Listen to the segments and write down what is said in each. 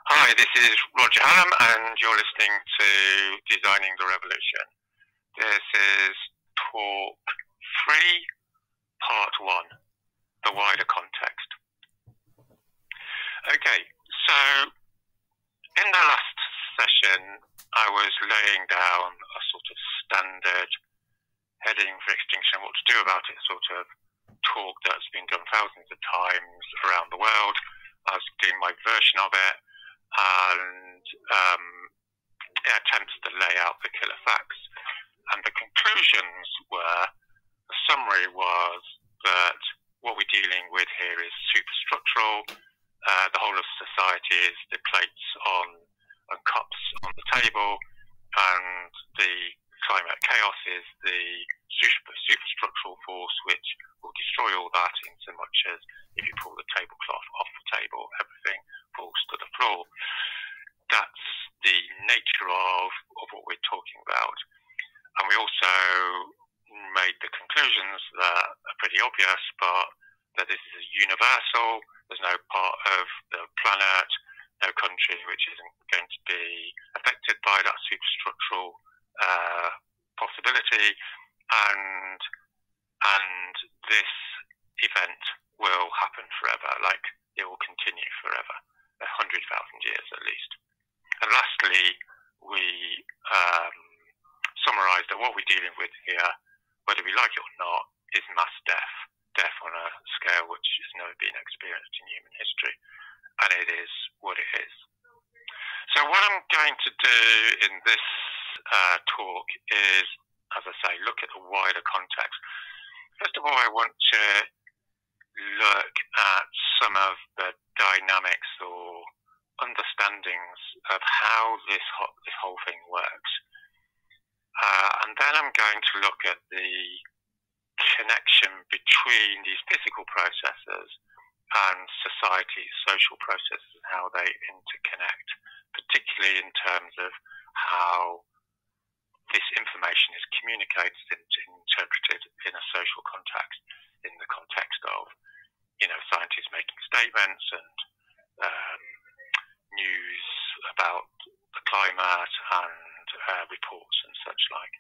Hi, this is Roger Hallam, and you're listening to Designing the Revolution. This is talk 3, part 1, the wider context. Okay, so in the last session, I was laying down a sort of standard heading for extinction, what to do about it sort of talk that's been done thousands of times around the world. I was doing my version of it, and it attempts to lay out the killer facts. And the conclusions were, the summary was that what we're dealing with here is superstructural. The whole of society is the plates on cups on the table, and the climate chaos is the superstructural force which will destroy all that, in so much as if you pull the tablecloth off the table, everything falls to the floor. That's the nature of what we're talking about. And we also made the conclusions that are pretty obvious, but that this is universal. There's no part of the planet, no country which isn't going to be affected by that superstructural possibility, and this event will happen forever, like it will continue forever, 100,000 years at least. And lastly, we summarised that what we're dealing with here, whether we like it or not, is mass death on a scale which has never been experienced in human history, and it is what it is. So what I'm going to do in this talk is, as I say, look at the wider context. First of all, I want to look at some of the dynamics or understandings of how this whole thing works. And then I'm going to look at the connection between these physical processes and society's social processes and how they interconnect, particularly in terms of how this information is communicated and interpreted in a social context, in the context of, scientists making statements and news about the climate and reports and such like.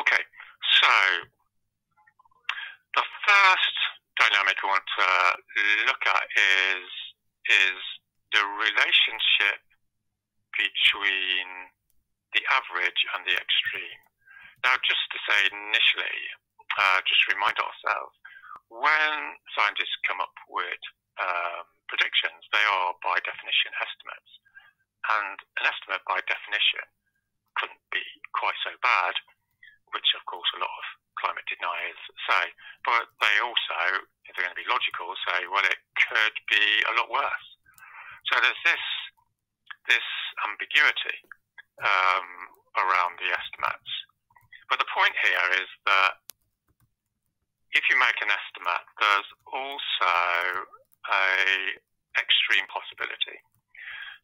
Okay, so the first dynamic I want to look at is the relationship between the average and the extreme. Now, just to say initially, just remind ourselves, when scientists come up with predictions, they are by definition estimates. And an estimate by definition couldn't be quite so bad, which of course a lot of climate deniers say, but they also, if they're going to be logical, say, well, it could be a lot worse. So there's this ambiguity around the estimates. But the point here is that if you make an estimate, there's also an extreme possibility.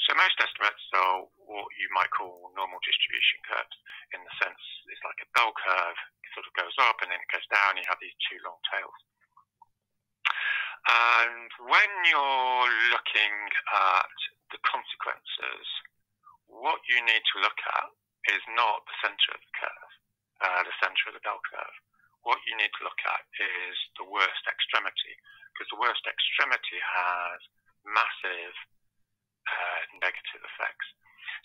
So most estimates are what you might call normal distribution curves, in the sense it's like a bell curve. It sort of goes up and then it goes down. You have these two long tails. And when you're looking at the consequences, what you need to look at is not the center of the curve, the center of the bell curve. What you need to look at is the worst extremity, because the worst extremity has massive negative effects.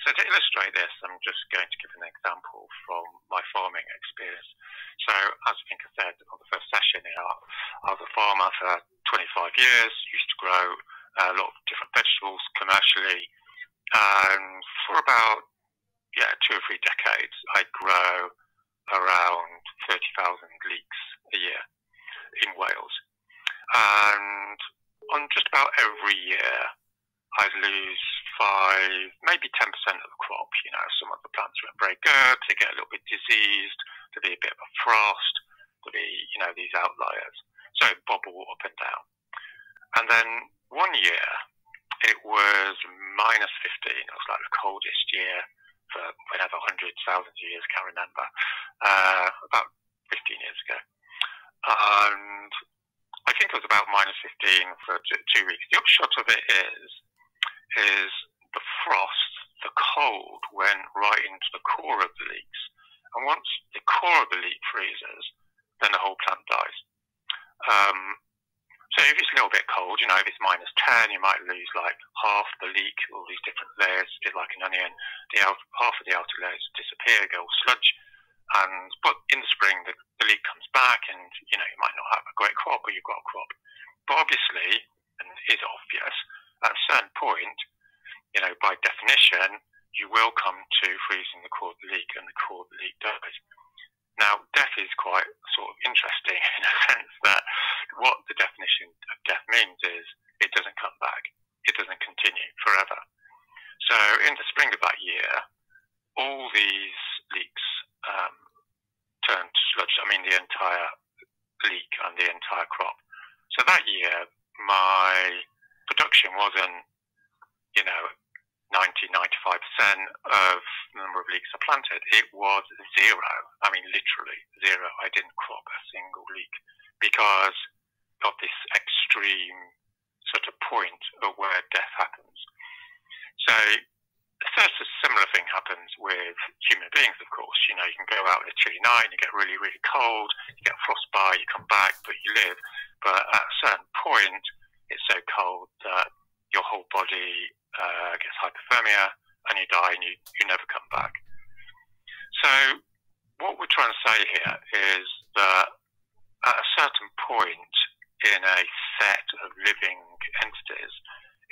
So to illustrate this, I'm just going to give an example from my farming experience. So as I think I said on the first session, I was a farmer for 25 years, used to grow a lot of different vegetables commercially, and for about 2 or 3 decades, I'd grow around 30,000 leeks a year in Wales. And on just about every year, I'd lose 5, maybe 10% of the crop. Some of the plants weren't very good, they get a little bit diseased, there'd be a bit of a frost, there'd be, these outliers. So it bobble up and down. And then one year, it was minus 15. It was like the coldest year for whatever 100,000 years, can't remember, about 15 years ago. And I think it was about minus 15 for 2 weeks. The upshot of it is is the frost, the cold, went right into the core of the leeks. And once the core of the leek freezes, then the whole plant dies. So if it's a little bit cold, if it's -10, you might lose like half the leek, all these different layers, a bit like an onion. Half of the outer layers disappear, go sludge. But in the spring, the leek comes back, and you might not have a great crop, but you've got a crop. But obviously, and it is obvious, at a certain point, by definition, you will come to freezing the core of the leek, and the core of the leek dies. Now, death is quite sort of interesting in a sense that what the definition of death means is it doesn't come back. It doesn't continue forever. So in the spring of that year, all these leeks turned to sludge. I mean, the entire leek and the entire crop. So that year, my production wasn't, 90-95% of the number of leeks I planted. It was zero. I mean, literally zero. I didn't crop a single leek because of this extreme sort of point of where death happens. So a similar thing happens with human beings, of course. You can go out on a chilly night, you get really, really cold, you get frostbite, you come back, but you live. But at a certain point, it's so cold that your whole body gets hypothermia, and you die, and you never come back. So what we're trying to say here is that at a certain point in a set of living entities,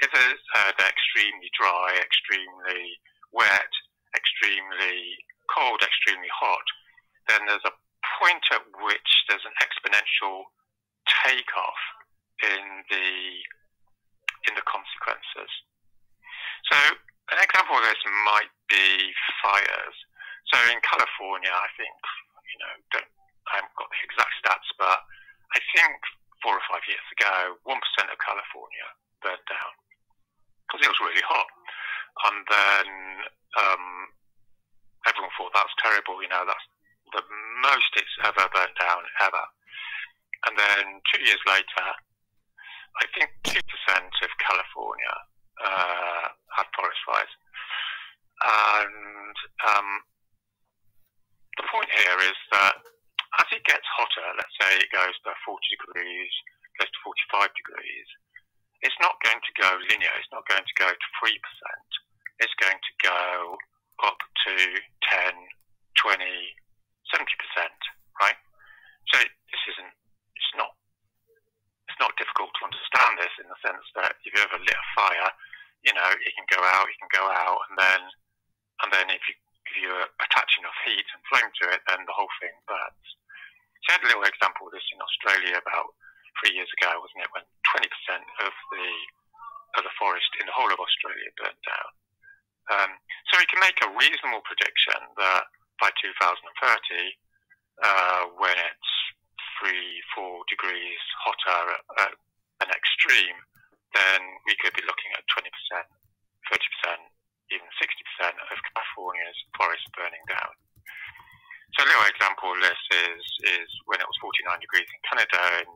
if they're extremely dry, extremely wet, extremely cold, extremely hot, then there's a point at which there's an exponential takeoff in the consequences. So an example of this might be fires. So in California, I think, I haven't got the exact stats, but I think 4 or 5 years ago, 1% of California burned down because it was really hot. And then everyone thought that's terrible, that's the most it's ever burned down, ever. And then 2 years later, I think 2% of California had forest fires. And the point here is that as it gets hotter, let's say it goes to 40 degrees, goes to 45 degrees, it's not going to go linear. It's not going to go to 3%. It's going to go up to 10, 20, 70%, right? So it's not difficult to understand this in the sense that if you ever lit a fire, it can go out, and then if you're attaching enough heat and flame to it, then the whole thing burns. So I had a little example of this in Australia about 3 years ago, wasn't it, when 20% of the forest in the whole of Australia burnt down. So we can make a reasonable prediction that by 2030, when it's 3-4 degrees hotter at an extreme, then we could be looking at 20%, 30%, even 60% of California's forest burning down. So a little example of this is when it was 49 degrees in Canada, in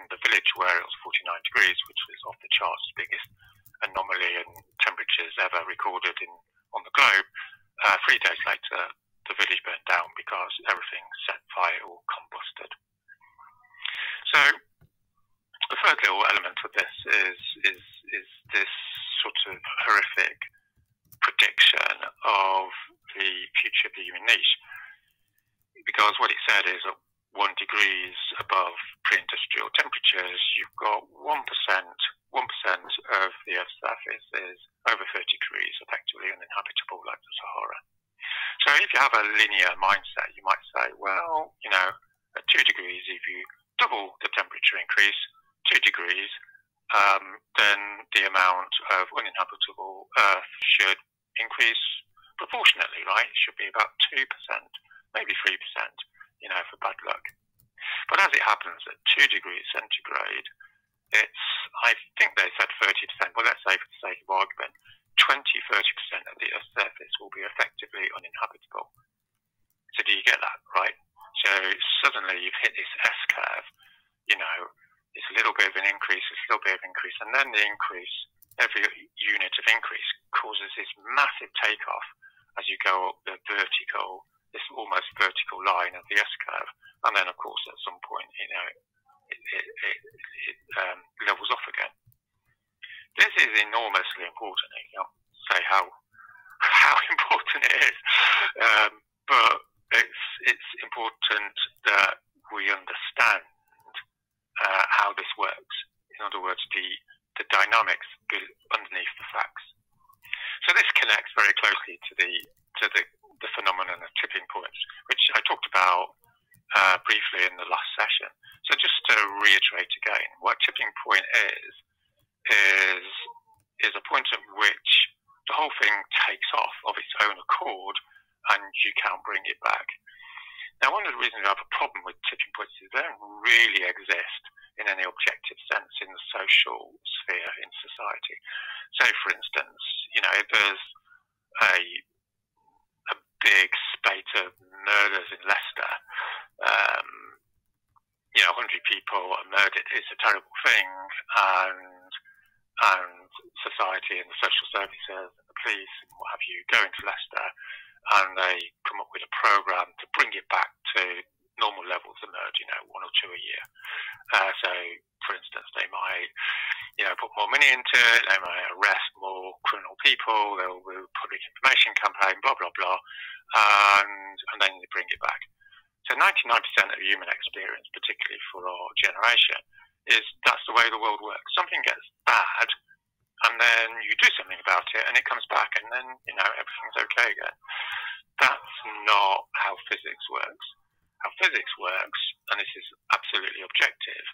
the village where it was 49 degrees, which was off the charts, biggest anomaly in temperatures ever recorded on the globe. 3 days later, the village burnt down because everything set fire or combusted. So the third little element of this is this sort of horrific prediction of the future of the human niche, because what it said is that 1 degrees above pre-industrial temperatures, you've got 1% of the Earth's surface is over 30 degrees, effectively uninhabitable, like the Sahara. So if you have a linear mindset, you might say, well, at 2 degrees, if you double the temperature increase, 2 degrees, then the amount of uninhabitable Earth should increase proportionately, right? It should be about 2%, maybe 3%, for bad luck. But as it happens, at 2 degrees centigrade, I think they said 30%, but let's say for the sake of argument, 20-30% of the Earth's surface will be effectively uninhabitable. So do you get that, right? So suddenly you've hit this S-curve, it's a little bit of an increase, and then the increase, every unit of increase causes this massive takeoff as you go up the vertical, this almost vertical line of the S-curve, and then of course at some point, it levels off again. This is enormously important. I can't say how important it is, but it's important that we understand how this works. In other words, the dynamics underneath the facts. So this connects very closely to the phenomenon of tipping points, which I talked about briefly in the last session. So just to reiterate again, what tipping point is a point at which the whole thing takes off of its own accord and you can't bring it back. Now, one of the reasons I have a problem with tipping points is they don't really exist in any objective sense in the social sphere in society. So, for instance, if there's a big spate of murders in Leicester, 100 people are murdered. It's a terrible thing, and society and the social services and the police and what have you go into Leicester and they come up with a programme to bring it back to normal levels of murder, 1 or 2 a year. So, for instance, they might, put more money into it, they might arrest more criminal people, they'll do public information campaign, blah, blah, blah, and then they bring it back. So 99% of human experience, particularly for our generation, is that's the way the world works. Something gets bad, and then you do something about it, and it comes back, and then, everything's okay again. That's not how physics works. How physics works, and this is absolutely objective,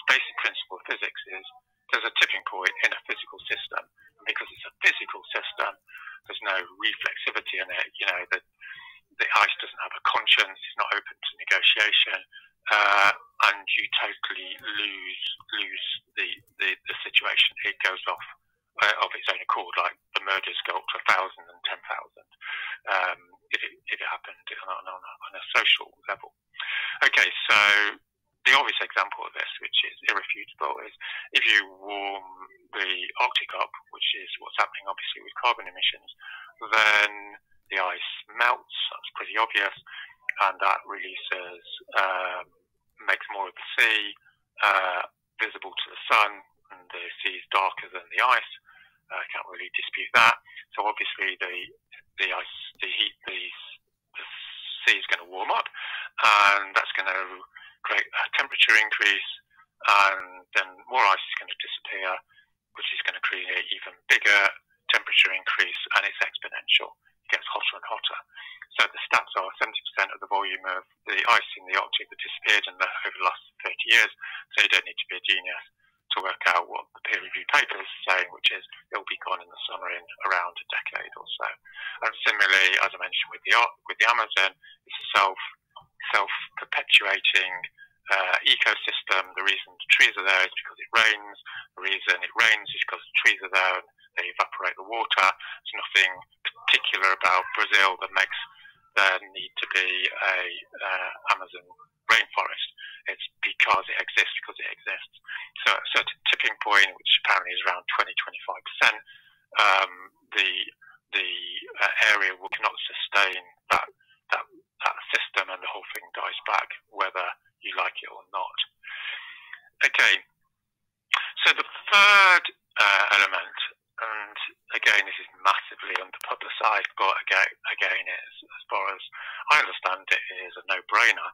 basic principle of physics is there's a tipping point in a physical system, and because it's a physical system, there's no reflexivity in it. The ice doesn't have a conscience, it's not open to negotiation, and you totally lose the situation. It goes off of its own accord, like the murders go up to 1,000 and 10,000 if it happened on a social level. Okay, so the obvious example of this, which is irrefutable, is if you warm the Arctic up, which is what's happening obviously with carbon emissions, then the ice melts. That's pretty obvious, and that releases, makes more of the sea visible to the sun, and the sea is darker than the ice. I can't really dispute that. So obviously the sea is going to warm up, and that's going to create a temperature increase, and then more ice is going to disappear, which is going to create an even bigger temperature increase, and it's exponential. It gets hotter and hotter. So the stats are 70% of the volume of the ice in the Arctic that disappeared over the last 30 years. So you don't need to be a genius to work out what the peer-reviewed paper is saying, which is it'll be gone in the summer in around a decade or so. And similarly, as I mentioned with the Amazon, it's a self-perpetuating ecosystem. The reason the trees are there is because it rains. The reason it rains is because the trees are there and they evaporate the water. There's nothing particular about Brazil that makes there need to be a Amazon rainforest. It's because it exists, So at a certain tipping point, which apparently is around 20-25%, the area cannot sustain that system, and the whole thing dies back, whether you like it or not. Okay, so the third element, and again this is massively underpublicised, but again is, as far as I understand it, is a no-brainer,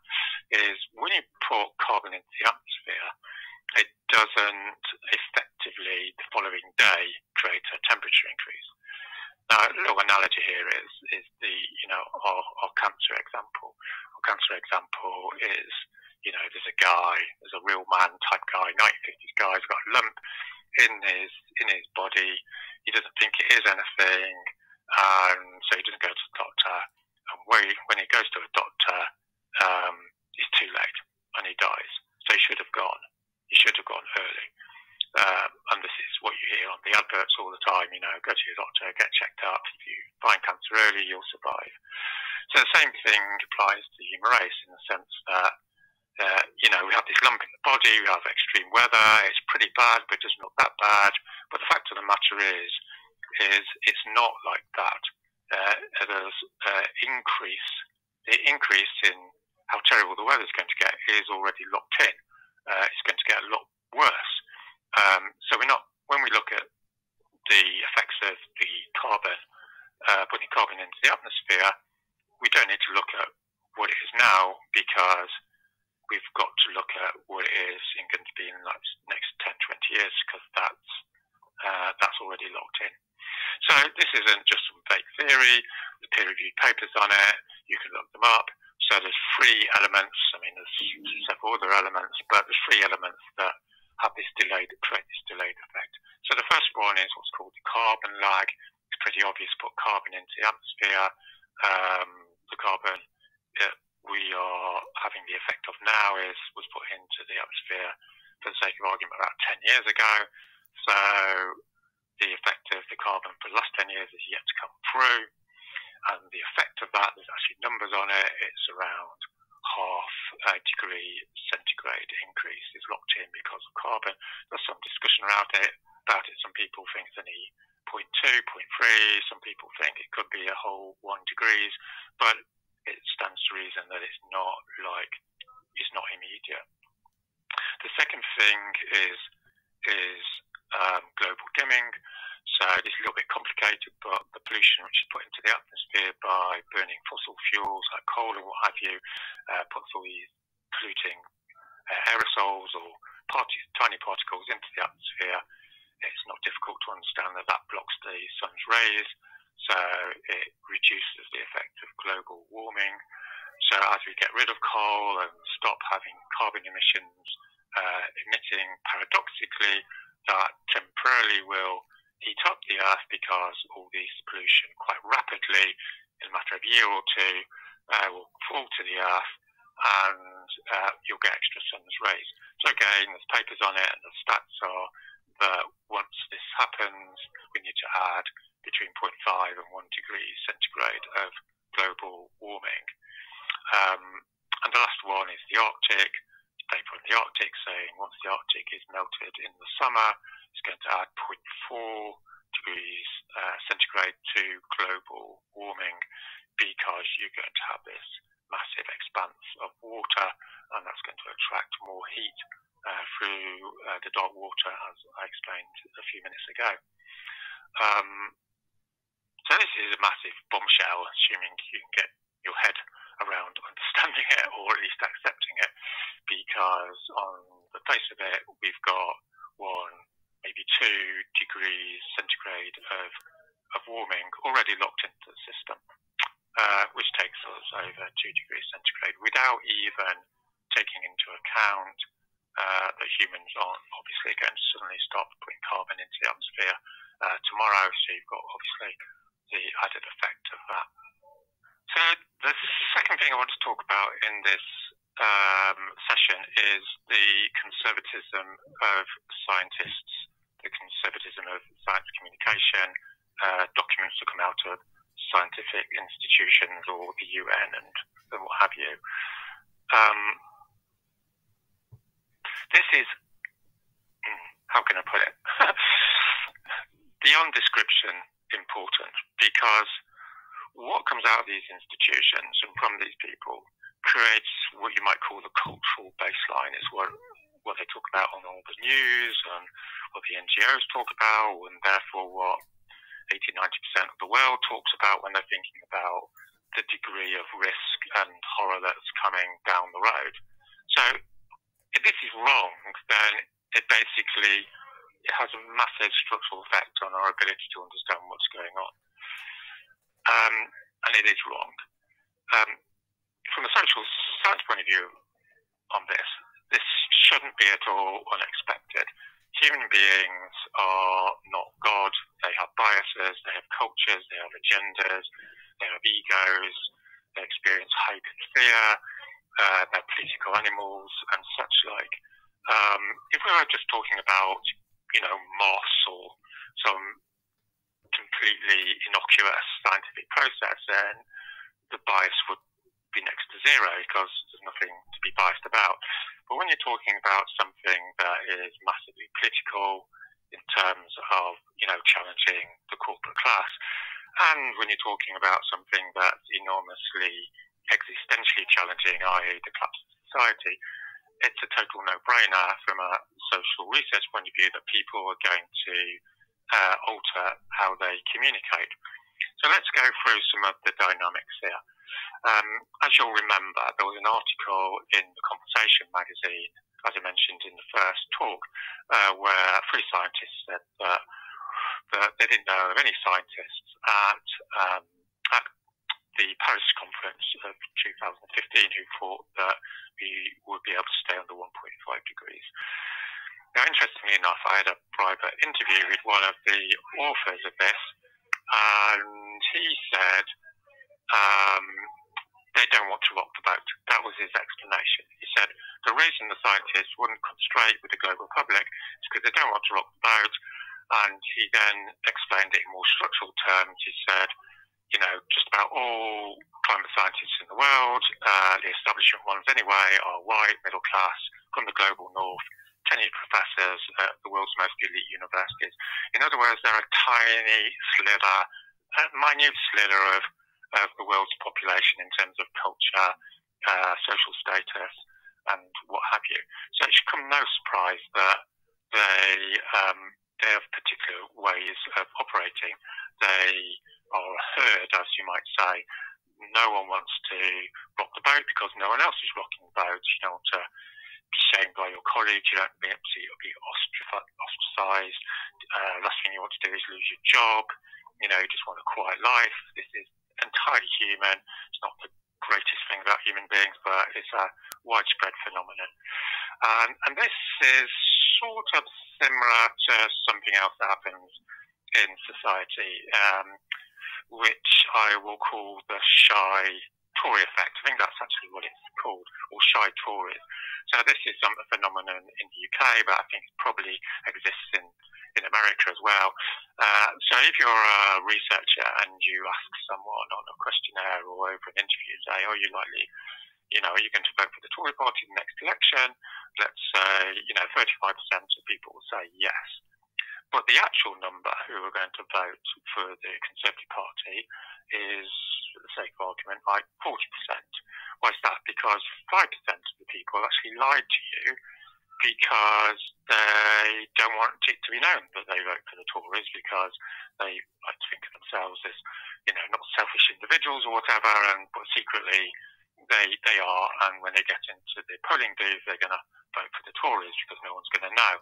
is when you put carbon into the atmosphere, it doesn't effectively the following day create a temperature increase. Now, a little analogy here is our cancer example. Our cancer example is, there's a real man type guy, 1950s guy, he's got a lump in his body. He doesn't think it is anything, and so he doesn't go to the doctor. And when he goes to a doctor, it's too late, and he dies. So he should have gone. He should have gone early. And this is what you hear on the adverts all the time, go to your doctor, get checked up. If you find cancer early, you'll survive. So the same thing applies to the human race in the sense that, we have this lump in the body, we have extreme weather, it's pretty bad, but it doesn't look that bad. But the fact of the matter is is it's not like that. There's the increase in how terrible the weather's going to get is already locked in. It's going to get a lot worse. So when we look at the effects of the carbon, putting carbon into the atmosphere, we don't need to look at what it is now, because we've got to look at what it is going to be in the next 10, 20 years, because that's already locked in. So this isn't just some fake theory. There's peer-reviewed papers on it. You can look them up. So there's three elements. I mean, there's several other elements, but there's three elements that create this delayed effect. So the first one is what's called the carbon lag. It's pretty obvious. Put carbon into the atmosphere. The carbon we are having the effect of now was put into the atmosphere, for the sake of argument, about 10 years ago. So the effect of the carbon for the last 10 years is yet to come through. And the effect of that, there's actually numbers on it. It's around half a degree centigrade increase is locked in because of carbon. There's some discussion around it. Some people think it's only 0.2, 0.3. Some people think it could be a whole 1 degrees. But it stands to reason that it's not immediate. The second thing is global dimming. So it's a little bit complicated, but the pollution which is put into the atmosphere by burning fossil fuels like coal and what have you puts all these polluting aerosols or tiny particles into the atmosphere. It's not difficult to understand that blocks the sun's rays, so it reduces the effect of global warming. So as we get rid of coal and stop having carbon emissions emitting, paradoxically, that temporarily will heat up the Earth, because all this pollution quite rapidly, in a matter of a year or two, will fall to the Earth, and you'll get extra sun's rays. So again, there's papers on it, and the stats are that once this happens, we need to add between 0.5 and 1 degree centigrade of global warming. And the last one is the Arctic. Paper on the Arctic saying once the Arctic is melted in the summer, it's going to add 0.4 degrees centigrade to global warming, because you're going to have this massive expanse of water, and that's going to attract more heat through the dark water, as I explained a few minutes ago. So this is a massive bombshell, assuming you can get your head around understanding it, or at least accepting it, because on the face of it, we've got 1, maybe 2 degrees centigrade of warming already locked into the system, which takes us over 2 degrees centigrade, without even taking into account that humans aren't obviously going to suddenly stop putting carbon into the atmosphere tomorrow. So you've got obviously the added effect of that. So the second thing I want to talk about in this session is the conservatism of scientists, the conservatism of science communication, documents that come out of scientific institutions or the UN and what have you. This is, how can I put it, beyond description important, because what comes out of these institutions and from these people creates what you might call the cultural baseline. Is what they talk about on all the news and what the NGOs talk about, and therefore what 80-90% of the world talks about when they're thinking about the degree of risk and horror that's coming down the road. So if this is wrong, then it has a massive structural effect on our ability to understand what's going on. And it is wrong. From a social science point of view on this shouldn't be at all unexpected. Human beings are not God. They have biases, they have cultures, they have agendas, they have egos, they experience hope and fear, they're political animals and such like. If we were just talking about, moss or some completely innocuous scientific process, then the bias would be next to zero, because there's nothing to be biased about. But when you're talking about something that is massively political in terms of, challenging the corporate class. And when you're talking about something that's enormously existentially challenging, i.e. the collapse of society, it's a total no-brainer from a social research point of view that people are going to alter how they communicate. So let's go through some of the dynamics here. As you'll remember, there was an article in The Conversation magazine, as I mentioned in the first talk, where three scientists said that they didn't know of any scientists at the Paris conference of 2015 who thought that we would be able to stay under 1.5 degrees. Now, interestingly enough, I had a private interview with one of the authors of this, and he said they don't want to rock the boat. That was his explanation. He said the reason the scientists wouldn't concentrate with the global public is because they don't want to rock the boat. And he then explained it in more structural terms. He said, you know, just about all climate scientists in the world, the establishment ones anyway, are white, middle class, from the global north, tenured professors at the world's most elite universities. In other words, they're a tiny sliver, a minute slither of the world's population in terms of culture, social status, and what have you. So it should come no surprise that they have particular ways of operating. They are a herd, as you might say. No one wants to rock the boat because no one else is rocking the boat. You don't want to be shamed by your colleagues. You don't want to be ostracized. Last thing you want to do is lose your job. You know, you just want a quiet life. This is entirely human. It's not the greatest thing about human beings, but it's a widespread phenomenon. And this is sort of similar to something else that happens in society, which I will call the shy Tory effect. I think that's actually what it's called, or shy Tories. So this is a phenomenon in the UK, but I think it probably exists in America as well. So if you're a researcher and you ask someone on a questionnaire or over an interview, say, are you likely, you know, are you going to vote for the Tory party in the next election? Let's say, you know, 35% of people will say yes. But the actual number who are going to vote for the Conservative Party is, for the sake of argument, like 40%. Why is that? Because 5% of the people actually lied to you because they don't want it to be known that they vote for the Tories because they like to think of themselves as, you know, not selfish individuals or whatever, but secretly they are, and when they get into the polling booth, they're going to vote for the Tories because no one's going to know.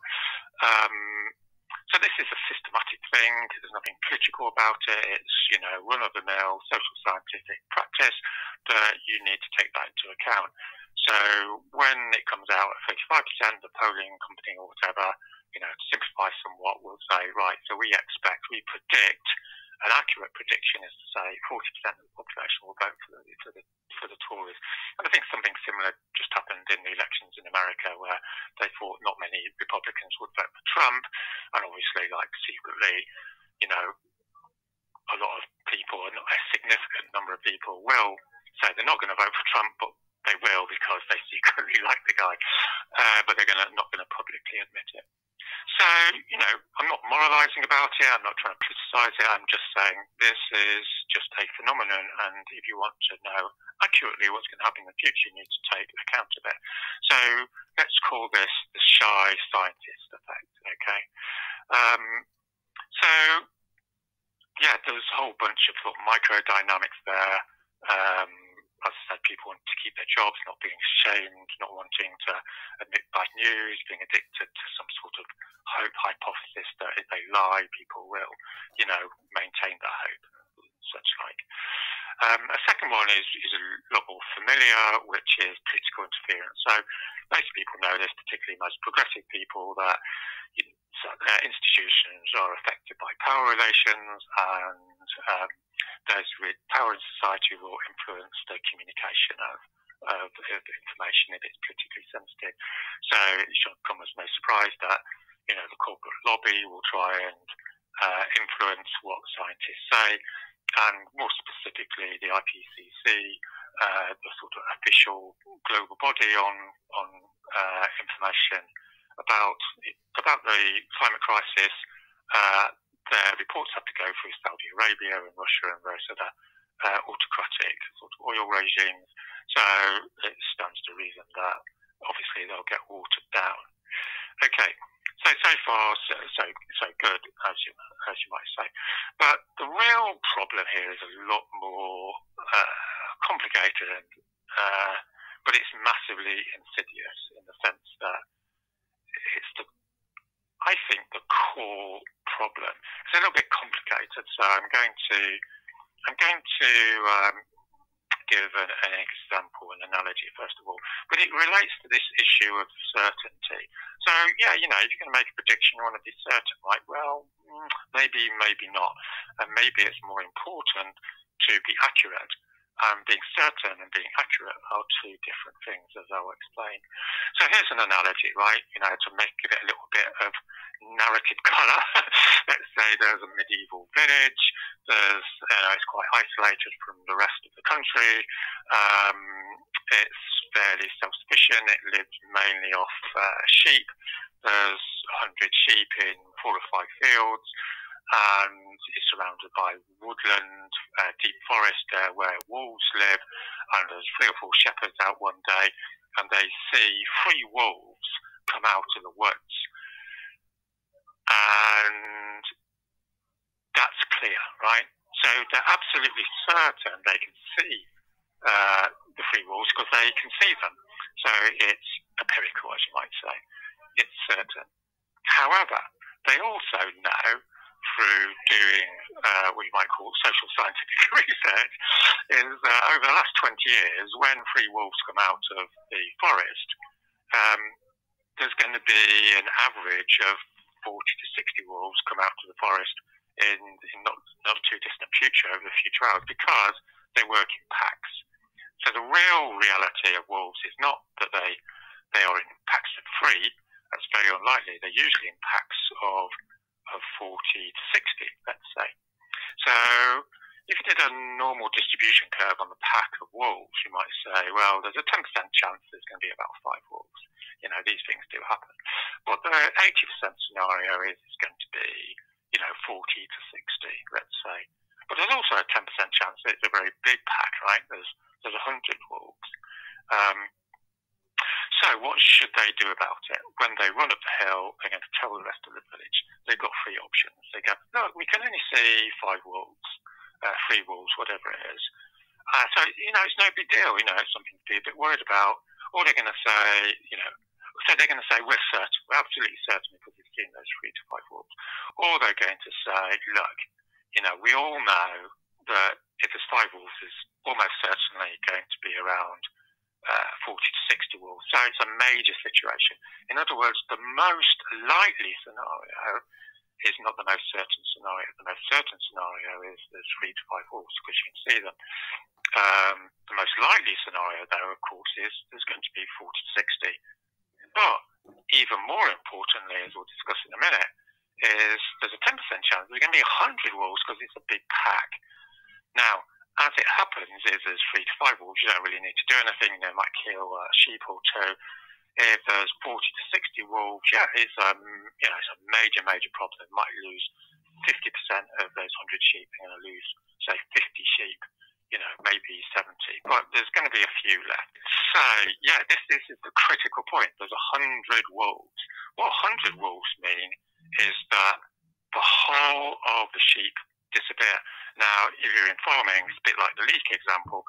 So this is a systematic thing. There's nothing political about it. It's, you know, run-of-the-mill social scientific practice, but you need to take that into account. So when it comes out at 35%, the polling company or whatever, you know, to simplify somewhat, will say, right, so we predict, an accurate prediction is to say 40% of the population will vote for the Tories. And I think something similar just happened in the elections in America, where they thought not many Republicans would vote for Trump, and obviously, like, secretly, you know, a lot of people, a significant number of people will say they're not going to vote for Trump, but they will because they secretly like the guy, but they're not going to publicly admit it. So, you know, I'm not moralising about it, I'm not trying to criticise it, I'm just saying this is just a phenomenon, and if you want to know accurately what's going to happen in the future, you need to take account of it. So let's call this the shy scientist effect, okay? So, yeah, there's a whole bunch of sort of microdynamics there. As I said, people want to keep their jobs, not being shamed, not wanting to admit bad news, being addicted to some sort of hope hypothesis that if they lie, people will, you know, maintain that hope and such like. A second one is a lot more familiar, which is political interference. So most people know this, particularly most progressive people, that institutions are affected by power relations, and those with power in society will influence the communication of information if it's politically sensitive. So it shouldn't come as no surprise that, you know, the corporate lobby will try and influence what scientists say, and more specifically the IPCC, the sort of official global body on information about the climate crisis. Their reports have to go through Saudi Arabia and Russia and various other autocratic sort of oil regimes. So it stands to reason that obviously they'll get watered down. Okay, so far so good, as you might say. But the real problem here is a lot more complicated, but it's massively insidious in the sense that it's I think the core problem. It's a little bit complicated, so I'm going to give an example, an analogy first of all, but it relates to this issue of certainty. So yeah, if you're going to make a prediction, you want to be certain, right? Well, maybe not, and maybe it's more important to be accurate. Being certain and being accurate are two different things, as I'll explain. So here's an analogy, right? To give it a little bit of narrative colour. Let's say there's a medieval village. It's quite isolated from the rest of the country. It's fairly self-sufficient. It lives mainly off sheep. There's 100 sheep in 4 or 5 fields. And it's surrounded by woodland, deep forest where wolves live, and there's 3 or 4 shepherds out one day, and they see 3 wolves come out of the woods, and that's clear, right? So they're absolutely certain they can see the 3 wolves because they can see them. So it's empirical, as you might say. It's certain. However, they also know, through doing what you might call social scientific research, is over the last 20 years, when 3 wolves come out of the forest, there's going to be an average of 40 to 60 wolves come out of the forest in not too distant future, over the future hours, because they work in packs. So the real reality of wolves is not that they are in packs of 3. That's very unlikely. They're usually in packs of 40 to 60, let's say. So if you did a normal distribution curve on the pack of wolves, you might say, well, there's a 10% chance there's going to be about 5 wolves. These things do happen. But the 80% scenario is it's going to be, 40 to 60, let's say. But there's also a 10% chance that it's a very big pack, right? There's 100 wolves. So what should they do about it? When they run up the hill, they're going to tell the rest of the village. They've got 3 options. They go, look, we can only see 5 wolves, 3 wolves, whatever it is. So, it's no big deal. It's something to be a bit worried about. Or they're going to say, we're certain. We're absolutely certain because we've seen those 3 to 5 wolves. Or they're going to say, look, we all know that if there's 5 wolves, there's almost certainly going to be around 40 to 60 wolves. So it's a major situation. In other words, the most likely scenario is not the most certain scenario. The most certain scenario is there's 3 to 5 wolves because you can see them. The most likely scenario, though, of course, is there's going to be 40 to 60. But even more importantly, as we'll discuss in a minute, is there's a 10% chance there's going to be 100 wolves because it's a big pack. Now, as it happens, is there's 3 to 5 wolves, you don't really need to do anything. They might kill a sheep or 2. If there's 40 to 60 wolves, it's a major problem. They might lose 50% of those 100 sheep. They're going to lose, say, 50 sheep, maybe 70. But there's going to be a few left. So, this is the critical point. There's 100 wolves. What 100 wolves mean is that the whole of the sheep disappear. Now, if you're in farming, it's a bit like the leek example.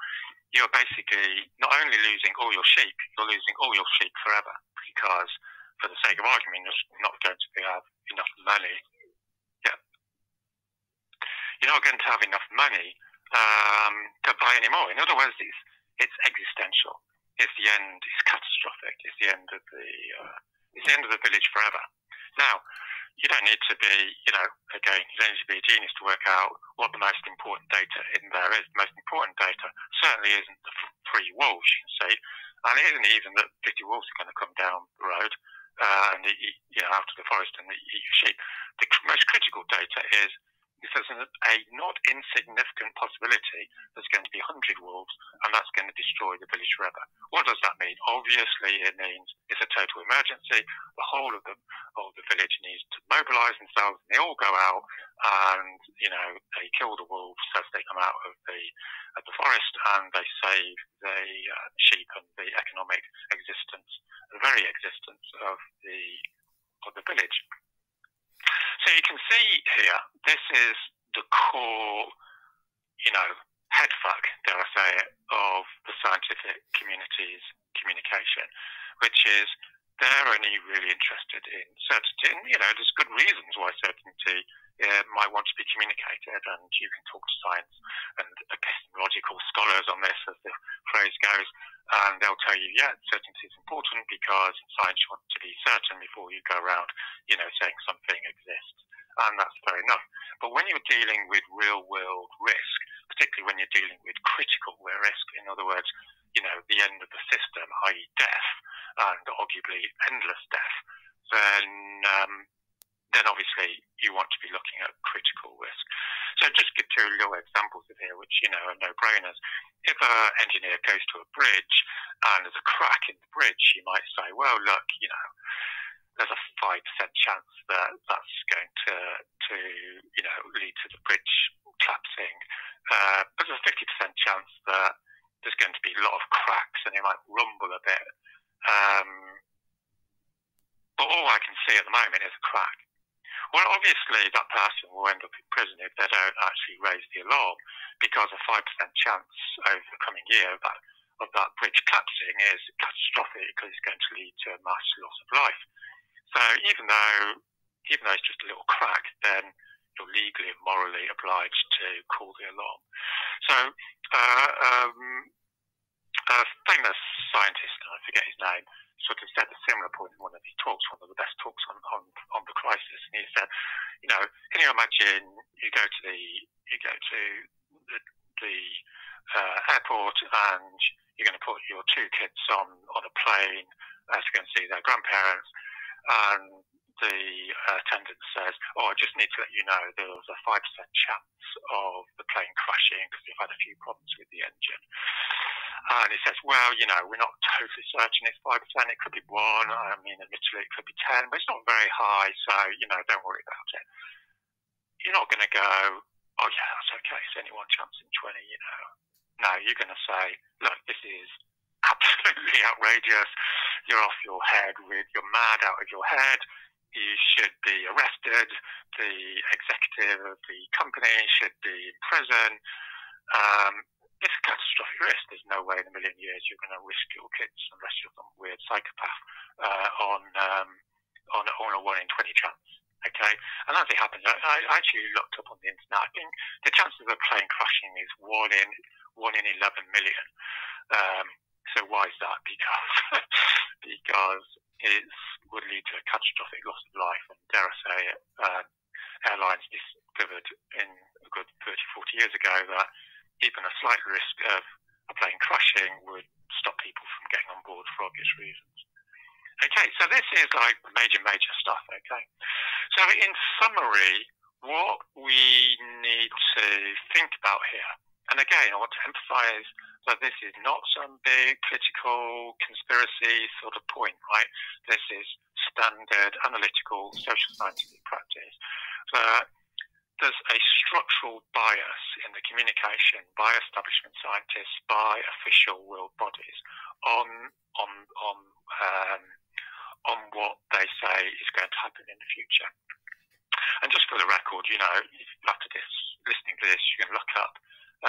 You're basically not only losing all your sheep, you're losing all your sheep forever because, for the sake of argument, you're not going to have enough money. You're not going to have enough money to buy any more. In other words, it's existential. It's the end. It's catastrophic. It's the end of the village forever. Now, you don't need to be, you don't need to be a genius to work out what the most important data in there is. The most important data certainly isn't the 3 wolves, you can see, and it isn't even that 50 wolves are going to come down the road and eat, out of the forest and eat your sheep. The most critical data is there's a not insignificant possibility there's going to be 100 wolves, and that's going to destroy the village forever. What does that mean? Obviously, it means it's a total emergency. The whole of the village needs to mobilise themselves, and they all go out, and they kill the wolves as they come out of the forest, and they save the sheep and the economic existence, the very existence of the village. So you can see here, this is the core, headfuck, dare I say it, of the scientific community's communication, which is they're only really interested in certainty. And, there's good reasons why certainty might want to be communicated, and you can talk to science and epistemological scholars on this, as the phrase goes, and they'll tell you, yeah, certainty is important because science wants to be certain before you go around, saying something exists. And that's fair enough. But when you're dealing with real-world risk, particularly when you're dealing with critical risk, in other words, the end of the system, i.e. death, and arguably endless death, then obviously you want to be looking at critical risk. So just give two little examples of here, which, are no-brainers. If an engineer goes to a bridge and there's a crack in the bridge, you might say, well, look, there's a 5% chance that that's going to lead to the bridge collapsing. But there's a 50% chance that there's going to be a lot of cracks and it might rumble a bit. But all I can see at the moment is a crack. Well, obviously that person will end up in prison if they don't actually raise the alarm, because a 5% chance over the coming year of that bridge collapsing is catastrophic, because it's going to lead to a mass loss of life. So even though it's just a little crack, then you're legally and morally obliged to call the alarm. So a famous scientist, I forget his name, sort of said a similar point in one of his talks, one of the best talks on the crisis, and he said, can you imagine you go to the airport and you're going to put your two kids on a plane to go and see their grandparents, and the attendant says, I just need to let you know there was a 5% chance of the plane crashing because we've had a few problems with the engine. And he says, well, we're not totally certain it's 5%, it could be 1, admittedly it could be 10, but it's not very high, so, don't worry about it. You're not going to go, oh yeah, that's okay, it's only 1 chance in 20, No, you're going to say, look, this is absolutely outrageous, you're off your head, you're mad out of your head, you should be arrested, the executive of the company should be in prison. It's a catastrophic risk. There's no way in a million years you're going to risk your kids, unless you're some weird psychopath, on a 1 in 20 chance. Okay, and as it happens, I actually looked up on the internet. I think the chances of a plane crashing is 1 in 11 million. So why is that? Because it would lead to a catastrophic loss of life, and dare I say it, airlines discovered in a good 30, 40 years ago that even a slight risk of a plane crashing would stop people from getting on board for obvious reasons. Okay, so this is like major stuff, okay? So in summary, what we need to think about here, and again, I want to emphasize that this is not some big political conspiracy sort of point, right? This is standard analytical social scientific practice. There's a structural bias in the communication by establishment scientists, by official world bodies on what they say is going to happen in the future. And just for the record, after this, listening to this, you can look up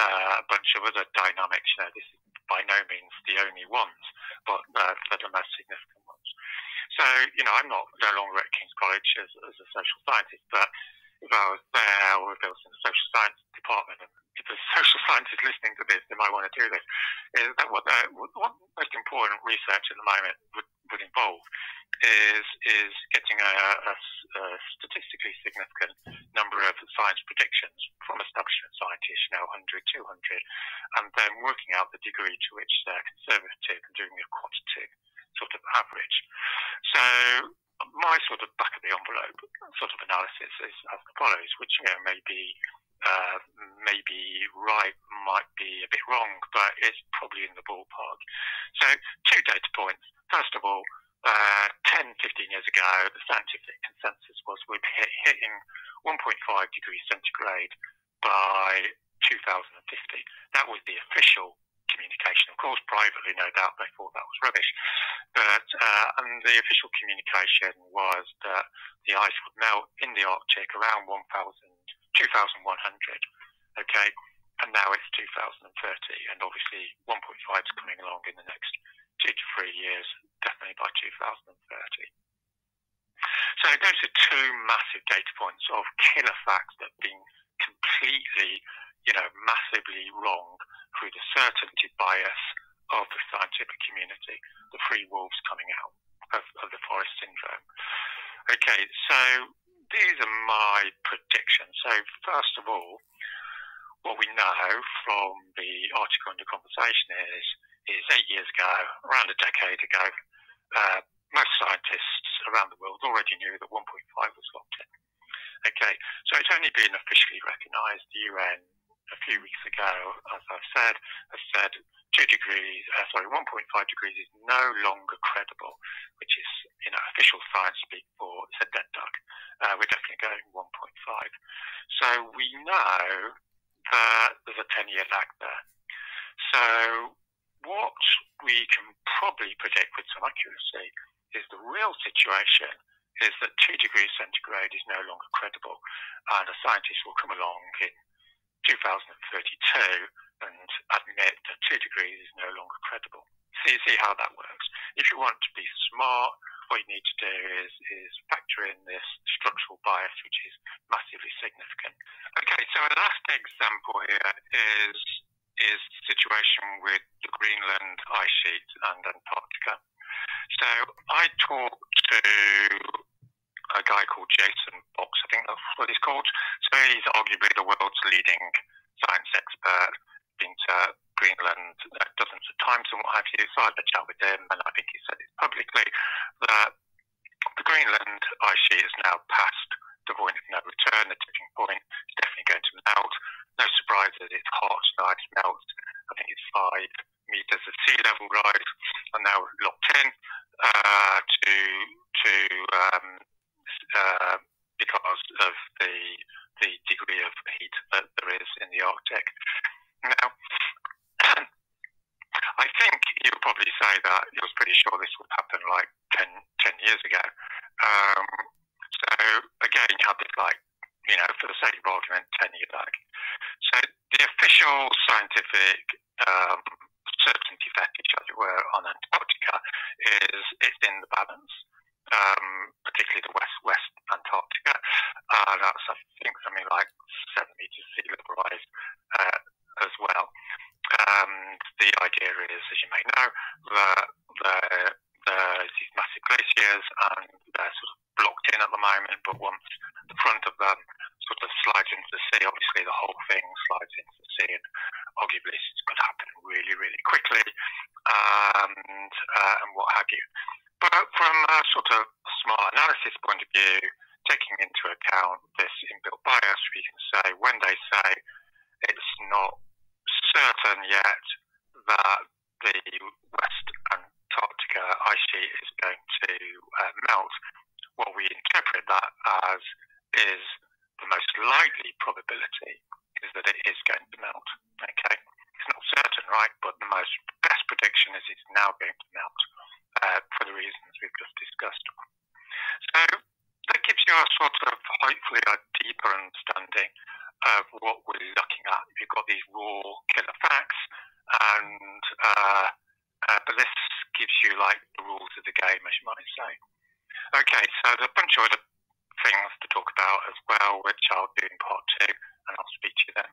a bunch of other dynamics. This is by no means the only ones, but they're the most significant ones. So, I'm no longer at King's College as a social scientist, but if I was there, or if I was in the social science department, and if there's social scientists listening to this, they might want to do this, is that what most important research at the moment would involve is getting a statistically significant number of science predictions from establishment scientists, 100, 200, and then working out the degree to which they're conservative and doing a quantitative sort of average. So my sort of back of the envelope sort of analysis is as follows, which may be right, might be a bit wrong, but it's probably in the ballpark. So 2 data points. First of all, 10, 15 years ago, the scientific consensus was we'd be hitting 1.5 degrees centigrade by 2050. That was the official communication. Of course, privately, no doubt, they thought that was rubbish. But and the official communication was that the ice would melt in the Arctic around 2100. Okay, and now it's 2030, and obviously 1.5 is coming along in the next 2 to 3 years, definitely by 2030. So those are 2 massive data points of killer facts that have been completely, massively wrong through the certainty bias of the scientific community, the free wolves coming out of the forest syndrome. Okay, so these are my predictions. So first of all, what we know from the article under conversation is 8 years ago, around a decade ago, most scientists around the world already knew that 1.5 was locked in. Okay, so it's only been officially recognised. The UN a few weeks ago, as I've said, has said 1.5 degrees is no longer credible, which is, official science speak for it's a dead duck. We're definitely going 1.5. So we know that there's a 10-year lag there. So what we can probably predict with some accuracy is the real situation is that 2 degrees centigrade is no longer credible, and a scientist will come along in 2032 and admit that 2 degrees is no longer credible. So you see how that works. If you want to be smart, what you need to do is factor in this structural bias, which is massively significant. Okay, so the last example here is the situation with the Greenland ice sheet and Antarctica. So I talked to a guy called Jason Box, I think that's what he's called. So he's arguably the world's leading science expert, been to Greenland dozens of times and what have you. So I had a chat with him, and I think he said it publicly that the Greenland ice sheet is now past the point of no return, the tipping point. It's definitely going to melt. No surprises, it's hot, the ice melts. I think it's 5 meters of sea level rise are now locked in because of the degree of heat that there is in the Arctic. Now, I think you'll probably say that you was pretty sure this would happen like 10 years ago. So again, you have this for the sake of argument, 10-year lag. So the official scientific certainty fetish, as it were, on Antarctica is it's in the balance, particularly the west Antarctica. That's, I think, something like 7 meters sea level rise as well. The idea is, as you may know, that there's these massive glaciers and they're sort of blocked in at the moment, but once the front of them sort of slides into the sea, obviously the whole thing slides into the sea, and arguably it's going to happen really, really quickly, and what have you. But from a sort of smart analysis point of view, taking into account this inbuilt bias, we can say when they say it's not certain yet that the West Antarctica ice sheet is going to melt, what we interpret that as is the most likely probability is that it is going to melt. Okay, it's not certain, right? But the best prediction is it's now going to melt for the reasons we've just discussed. So that gives you a sort of hopefully a deeper understanding of what we're looking at. You've got these raw killer facts, and but this gives you like the rules of the game, as you might say. Okay, so there's a bunch of other things to talk about as well, which I'll do in part 2, and I'll speak to you then.